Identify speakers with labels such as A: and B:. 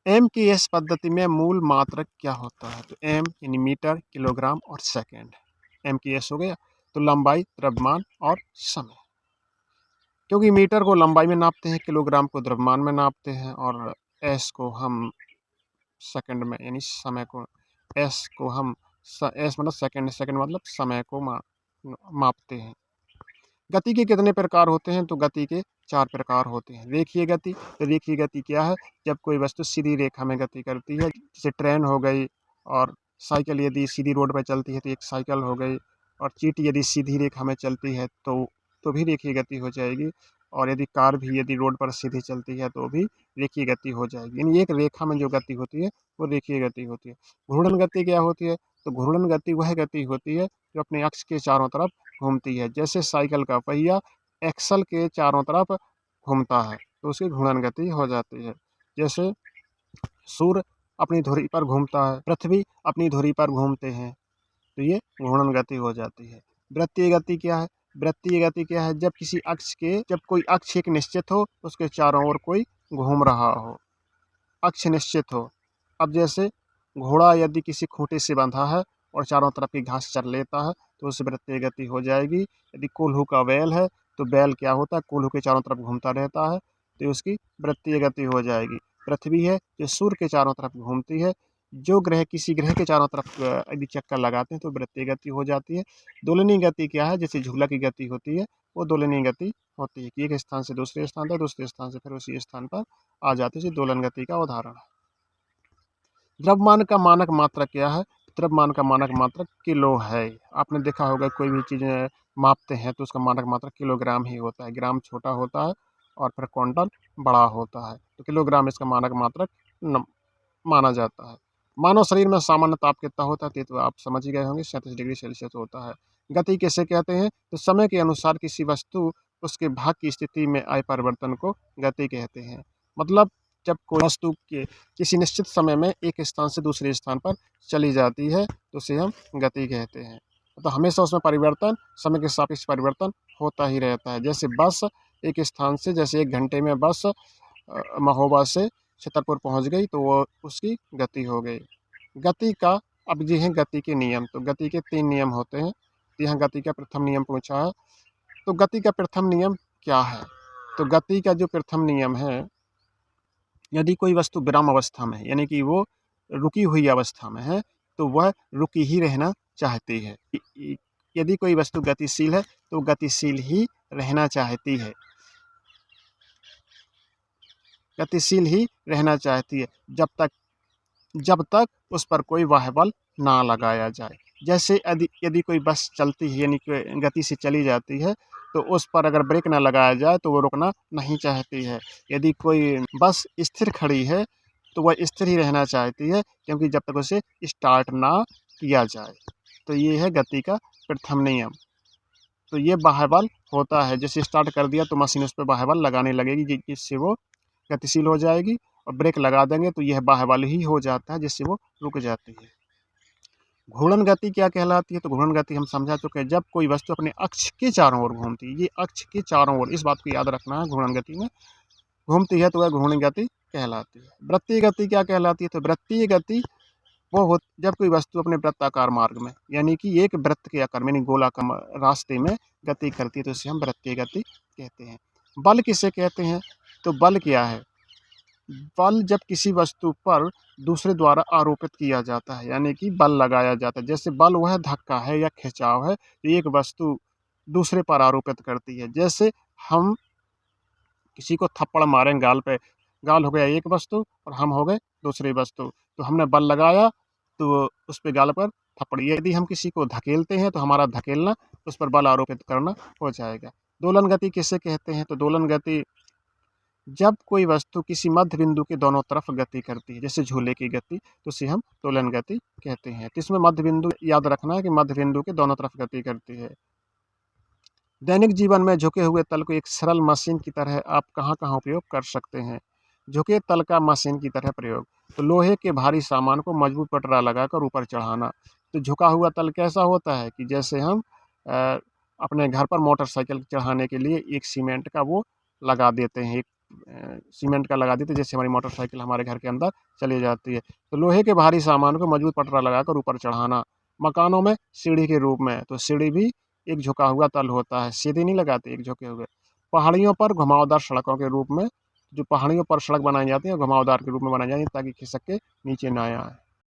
A: MKS पद्धति में मूल मात्रक क्या होता है? तो एम यानी मीटर, किलोग्राम और सेकंड। एमकेएस हो गया। तो लंबाई, द्रव्यमान और समय। क्योंकि मीटर को लंबाई में नापते हैं, किलोग्राम को द्रव्यमान में नापते हैं और एस को हम सेकंड में यानी समय को, एस को हम एस मतलब सेकंड, सेकंड मतलब समय को मापते हैं। गति के कितने प्रकार होते हैं? तो गति के 4 प्रकार होते हैं। रेखीय गति। तो रेखीय गति क्या है? जब कोई वस्तु सीधी रेखा में गति करती है, जैसे ट्रेन हो गई, और साइकिल यदि सीधी रोड पर चलती है तो एक साइकिल हो गई, और चींटी यदि सीधी रेखा में चलती है तो भी रेखीय गति हो जाएगी, और यदि कार भी यदि रोड पर सीधी चलती है तो भी रेखीय गति हो जाएगी। यानी एक रेखा में जो गति होती है वो रेखीय गति होती है। घूर्णन गति क्या होती है? तो घूर्णन गति वह गति होती है जो अपने अक्ष के चारों तरफ घूमती है। जैसे साइकिल का पहिया एक्सल के चारों तरफ घूमता है तो उसकी घूर्णन गति हो जाती है। जैसे सूर्य अपनी धुरी पर घूमता है, पृथ्वी अपनी धुरी पर घूमते हैं, तो ये घूर्णन गति हो जाती है। वृत्तीय गति क्या है? वृत्तीय गति क्या है? जब कोई अक्ष एक निश्चित हो, उसके चारों ओर कोई घूम रहा हो, अक्ष निश्चित हो। अब जैसे घोड़ा यदि किसी खूंटे से बंधा है और चारों तरफ की घास चर लेता है तो उससे वृत्तीय गति हो जाएगी। यदि कोल्हू का बैल है तो बैल क्या होता है? कोल्हू के चारों तरफ घूमता रहता है तो उसकी वृत्तीय गति हो जाएगी। पृथ्वी है जो सूर्य के चारों तरफ घूमती है। जो ग्रह किसी ग्रह के चारों तरफ यदि चक्कर लगाते हैं तो वृत्तीय गति हो जाती है। दोलनीय गति क्या है? जैसे झूला की गति होती है वो दोलनीय गति होती है कि एक स्थान से दूसरे स्थान पर, दूसरे स्थान से फिर उसी स्थान पर आ जाती है। दोलन गति का उदाहरण है। द्रव्यमान का मानक मात्रक क्या है? द्रव्यमान का मानक मात्रक किलो है। आपने देखा होगा कोई भी चीज़ मापते हैं तो उसका मानक मात्रक किलोग्राम ही होता है। ग्राम छोटा होता है और फिर क्विंटल बड़ा होता है, तो किलोग्राम इसका मानक मात्रक माना जाता है। मानव शरीर में सामान्य ताप कितना होता है? ये तो आप समझ ही गए होंगे, 37 डिग्री सेल्सियस होता है। गति किसे कहते हैं? तो समय के अनुसार किसी वस्तु उसके भाग की स्थिति में आए परिवर्तन को गति कहते हैं। मतलब जब कोई वस्तु के किसी निश्चित समय में एक स्थान से दूसरे स्थान पर चली जाती है तो उसे हम गति कहते हैं। तो हमेशा उसमें परिवर्तन, समय के सापेक्ष परिवर्तन होता ही रहता है। जैसे बस एक स्थान से, जैसे 1 घंटे में बस महोबा से छतरपुर पहुंच गई तो वो उसकी गति हो गई। गति का, अब ये हैं गति के नियम। तो गति के 3 नियम होते हैं। यहाँ गति का प्रथम नियम पूछा है। तो गति का प्रथम नियम क्या है? तो गति का जो प्रथम नियम है, यदि कोई वस्तु विराम अवस्था में है, यानी कि वो रुकी हुई अवस्था में है, तो वह रुकी ही रहना चाहती है। यदि कोई वस्तु गतिशील है तो गतिशील ही रहना चाहती है, गतिशील ही रहना चाहती है जब तक उस पर कोई बाह्य बल ना लगाया जाए। जैसे यदि कोई बस चलती है, यानी कि गति से चली जाती है, तो उस पर अगर ब्रेक ना लगाया जाए तो वो रुकना नहीं चाहती है। यदि कोई बस स्थिर खड़ी है तो वह स्थिर ही रहना चाहती है, क्योंकि जब तक उसे स्टार्ट ना किया जाए। तो ये है गति का प्रथम नियम। तो ये बाह्य बल होता है, जैसे स्टार्ट कर दिया तो मशीन उस पर बाह्य बल लगाने लगेगी जिससे वो गतिशील हो जाएगी, और ब्रेक लगा देंगे तो यह बाह्य बल ही हो जाता है जिससे वो रुक जाती है। घूर्णन गति क्या कहलाती है? तो घूर्णन गति हम समझा चुके हैं, जब कोई वस्तु अपने अक्ष के चारों ओर घूमती है। ये अक्ष के चारों ओर, इस बात को याद रखना है, घूर्णन गति में घूमती है तो वह घूर्णन गति कहलाती है। वृत्तीय गति क्या कहलाती है? तो वृत्तीय गति वो हो जब कोई वस्तु अपने वृत्ताकार मार्ग में, यानी कि एक वृत्त के आकार में, यानी गोलाकार रास्ते में गति करती है तो इसे हम वृत्तीय गति कहते हैं। बल किसे कहते हैं? तो बल क्या है? बल जब किसी वस्तु पर दूसरे द्वारा आरोपित किया जाता है, यानी कि बल लगाया जाता है। जैसे बल वह धक्का है या खिंचाव है जो एक वस्तु दूसरे पर आरोपित करती है। जैसे हम किसी को थप्पड़ मारें गाल पे, गाल हो गया एक वस्तु और हम हो गए दूसरी वस्तु, तो हमने बल लगाया तो उस पे गाल पर थप्पड़। यदि हम किसी को धकेलते हैं तो हमारा धकेलना उस पर बल आरोपित करना हो जाएगा। दोलन गति किसे कहते हैं? तो दोलन गति जब कोई वस्तु किसी मध्य बिंदु के दोनों तरफ गति करती है, जैसे झूले की गति, तो उसे हम दोलन गति कहते हैं। तो इसमें मध्य बिंदु याद रखना है कि मध्य बिंदु के दोनों तरफ गति करती है। दैनिक जीवन में झुके हुए तल को एक सरल मशीन की तरह आप कहाँ कहाँ उपयोग कर सकते हैं? झुके तल का मशीन की तरह प्रयोग, तो लोहे के भारी सामान को मजबूत पटरा लगाकर ऊपर चढ़ाना। तो झुका हुआ तल कैसा होता है कि जैसे हम अपने घर पर मोटरसाइकिल चढ़ाने के लिए एक सीमेंट का वो लगा देते हैं, एक सीमेंट का लगा देते, जैसे हमारी मोटरसाइकिल हमारे घर के अंदर चली जाती है। तो लोहे के भारी सामान को मजबूत पटरा लगाकर ऊपर चढ़ाना। मकानों में सीढ़ी के रूप में, तो सीढ़ी भी एक झुका हुआ तल होता है, सीधी नहीं लगाते, एक झुके हुए। पहाड़ियों पर घुमावदार सड़कों के रूप में, जो पहाड़ियों पर सड़क बनाई जाती है घुमावदार के रूप में बनाई जाती है ताकि खिसक के नीचे ना आए।